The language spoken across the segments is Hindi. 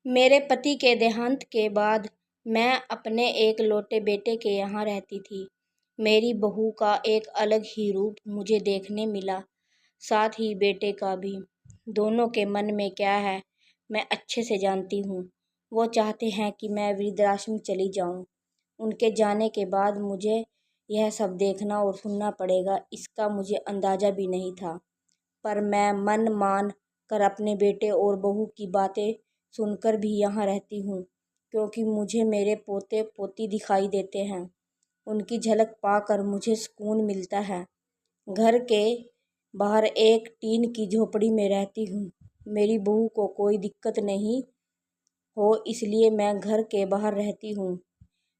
मेरे पति के देहांत के बाद मैं अपने एक लौटे बेटे के यहाँ रहती थी। मेरी बहू का एक अलग ही रूप मुझे देखने मिला, साथ ही बेटे का भी। दोनों के मन में क्या है मैं अच्छे से जानती हूँ। वो चाहते हैं कि मैं वृद्धाश्रम चली जाऊँ। उनके जाने के बाद मुझे यह सब देखना और सुनना पड़ेगा, इसका मुझे अंदाज़ा भी नहीं था। पर मैं मन मान कर अपने बेटे और बहू की बातें सुनकर भी यहाँ रहती हूँ, क्योंकि मुझे मेरे पोते पोती दिखाई देते हैं। उनकी झलक पाकर मुझे सुकून मिलता है। घर के बाहर एक टीन की झोपड़ी में रहती हूँ। मेरी बहू को कोई दिक्कत नहीं हो, इसलिए मैं घर के बाहर रहती हूँ।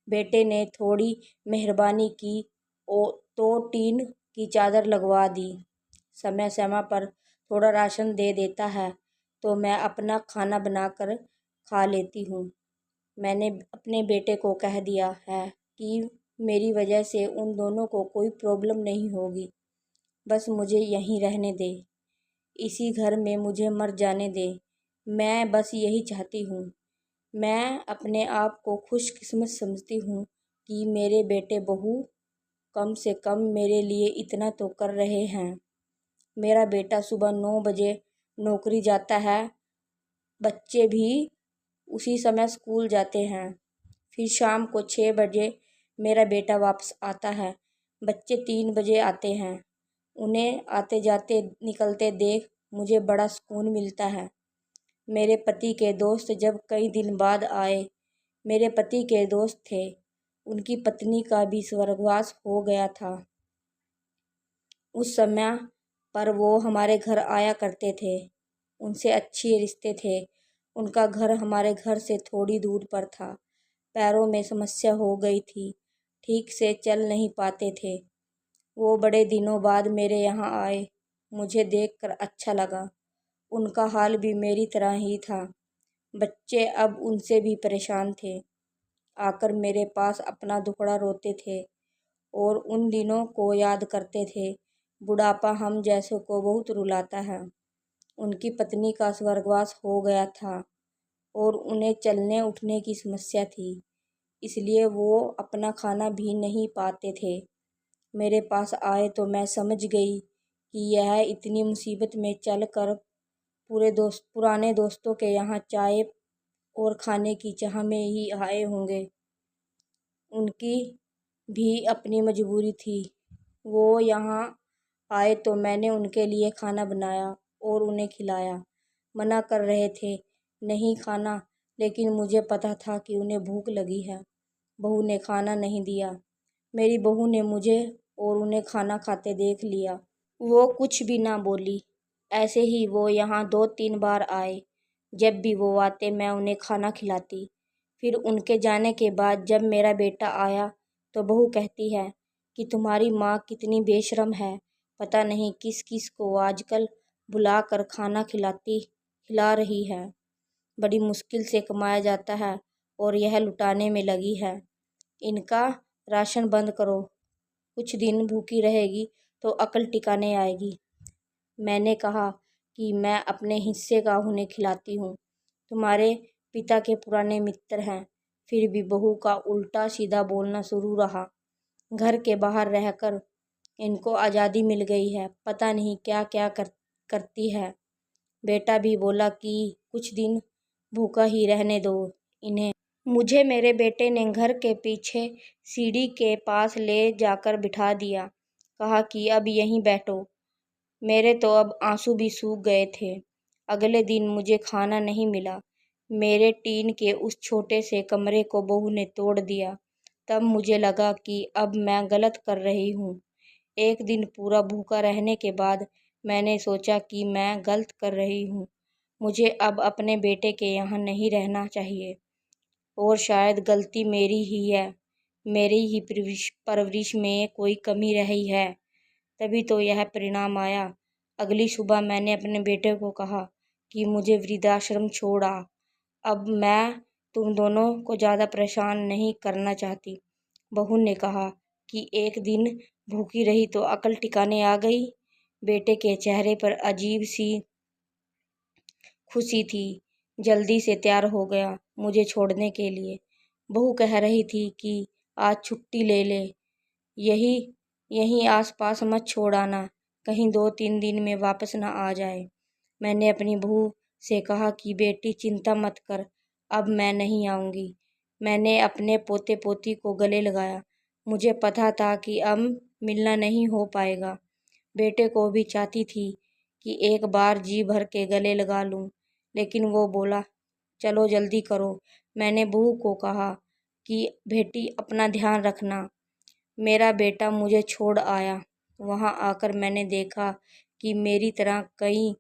बेटे ने थोड़ी मेहरबानी की तो टीन की चादर लगवा दी। समय समय पर थोड़ा राशन दे देता है, तो मैं अपना खाना बनाकर खा लेती हूँ। मैंने अपने बेटे को कह दिया है कि मेरी वजह से उन दोनों को कोई प्रॉब्लम नहीं होगी। बस मुझे यहीं रहने दे, इसी घर में मुझे मर जाने दे। मैं बस यही चाहती हूँ। मैं अपने आप को खुशकिस्मत समझती हूँ कि मेरे बेटे बहू कम से कम मेरे लिए इतना तो कर रहे हैं। मेरा बेटा सुबह 9 बजे नौकरी जाता है, बच्चे भी उसी समय स्कूल जाते हैं। फिर शाम को 6 बजे मेरा बेटा वापस आता है। बच्चे 3 बजे आते हैं। उन्हें आते जाते निकलते देख मुझे बड़ा सुकून मिलता है। मेरे पति के दोस्त जब कई दिन बाद आए, मेरे पति के दोस्त थे, उनकी पत्नी का भी स्वर्गवास हो गया था। उस समय पर वो हमारे घर आया करते थे। उनसे अच्छे रिश्ते थे। उनका घर हमारे घर से थोड़ी दूर पर था। पैरों में समस्या हो गई थी, ठीक से चल नहीं पाते थे। वो बड़े दिनों बाद मेरे यहाँ आए। मुझे देखकर अच्छा लगा। उनका हाल भी मेरी तरह ही था। बच्चे अब उनसे भी परेशान थे। आकर मेरे पास अपना दुखड़ा रोते थे और उन दिनों को याद करते थे। बुढ़ापा हम जैसों को बहुत रुलाता है। उनकी पत्नी का स्वर्गवास हो गया था और उन्हें चलने उठने की समस्या थी, इसलिए वो अपना खाना भी नहीं पाते थे। मेरे पास आए तो मैं समझ गई कि यह इतनी मुसीबत में चल कर पुराने दोस्तों के यहाँ चाय और खाने की चाह में ही आए होंगे। उनकी भी अपनी मजबूरी थी। वो यहाँ आए तो मैंने उनके लिए खाना बनाया और उन्हें खिलाया। मना कर रहे थे नहीं खाना, लेकिन मुझे पता था कि उन्हें भूख लगी है। बहू ने खाना नहीं दिया। मेरी बहू ने मुझे और उन्हें खाना खाते देख लिया। वो कुछ भी ना बोली। ऐसे ही वो यहाँ 2-3 बार आए। जब भी वो आते मैं उन्हें खाना खिलाती। फिर उनके जाने के बाद जब मेरा बेटा आया तो बहू कहती है कि तुम्हारी माँ कितनी बेशर्म है, पता नहीं किस किस को आजकल बुला कर खाना खिला रही है। बड़ी मुश्किल से कमाया जाता है और यह लुटाने में लगी है। इनका राशन बंद करो, कुछ दिन भूखी रहेगी तो अकल टिकाने आएगी। मैंने कहा कि मैं अपने हिस्से का उन्हें खिलाती हूँ। तुम्हारे पिता के पुराने मित्र हैं। फिर भी बहू का उल्टा सीधा बोलना शुरू रहा। घर के बाहर रहकर इनको आज़ादी मिल गई है, पता नहीं क्या क्या करती है। बेटा भी बोला कि कुछ दिन भूखा ही रहने दो इन्हें। मुझे मेरे बेटे ने घर के पीछे सीढ़ी के पास ले जाकर बिठा दिया। कहा कि अब यहीं बैठो। मेरे तो अब आंसू भी सूख गए थे। अगले दिन मुझे खाना नहीं मिला। मेरे टीन के उस छोटे से कमरे को बहू ने तोड़ दिया। तब मुझे लगा कि अब मैं गलत कर रही हूँ। एक दिन पूरा भूखा रहने के बाद मैंने सोचा कि मैं गलत कर रही हूँ। मुझे अब अपने बेटे के यहाँ नहीं रहना चाहिए और शायद गलती मेरी ही है। मेरी ही परवरिश में कोई कमी रही है, तभी तो यह परिणाम आया। अगली सुबह मैंने अपने बेटे को कहा कि मुझे वृद्धाश्रम छोड़ आ। अब मैं तुम दोनों को ज़्यादा परेशान नहीं करना चाहती। बहू ने कहा कि एक दिन भूखी रही तो अकल ठिकाने आ गई। बेटे के चेहरे पर अजीब सी खुशी थी। जल्दी से तैयार हो गया मुझे छोड़ने के लिए। बहू कह रही थी कि आज छुट्टी ले ले, यही यहीं आसपास मत छोड़ आना, कहीं 2-3 दिन में वापस ना आ जाए। मैंने अपनी बहू से कहा कि बेटी चिंता मत कर, अब मैं नहीं आऊँगी। मैंने अपने पोते पोती को गले लगाया। मुझे पता था कि अब मिलना नहीं हो पाएगा। बेटे को भी चाहती थी कि एक बार जी भर के गले लगा लूं, लेकिन वो बोला चलो जल्दी करो। मैंने बहू को कहा कि बेटी अपना ध्यान रखना। मेरा बेटा मुझे छोड़ आया। वहाँ आकर मैंने देखा कि मेरी तरह कई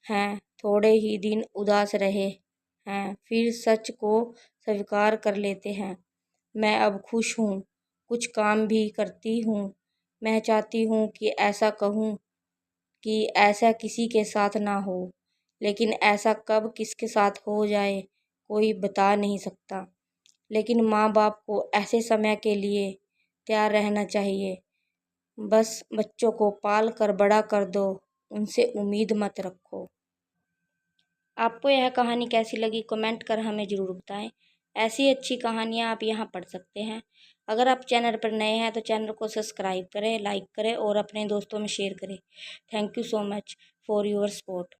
हैं, थोड़े ही दिन उदास रहे हैं, फिर सच को स्वीकार कर लेते हैं। मैं अब खुश हूँ, कुछ काम भी करती हूँ। मैं चाहती हूँ कि ऐसा कहूँ कि ऐसा किसी के साथ ना हो, लेकिन ऐसा कब किसके साथ हो जाए कोई बता नहीं सकता। लेकिन माँ बाप को ऐसे समय के लिए तैयार रहना चाहिए। बस बच्चों को पाल कर बड़ा कर दो, उनसे उम्मीद मत रखो। आपको यह कहानी कैसी लगी कमेंट कर हमें ज़रूर बताएं। ऐसी अच्छी कहानियाँ आप यहाँ पढ़ सकते हैं। अगर आप चैनल पर नए हैं तो चैनल को सब्सक्राइब करें, लाइक करें और अपने दोस्तों में शेयर करें। Thank you so much for your support.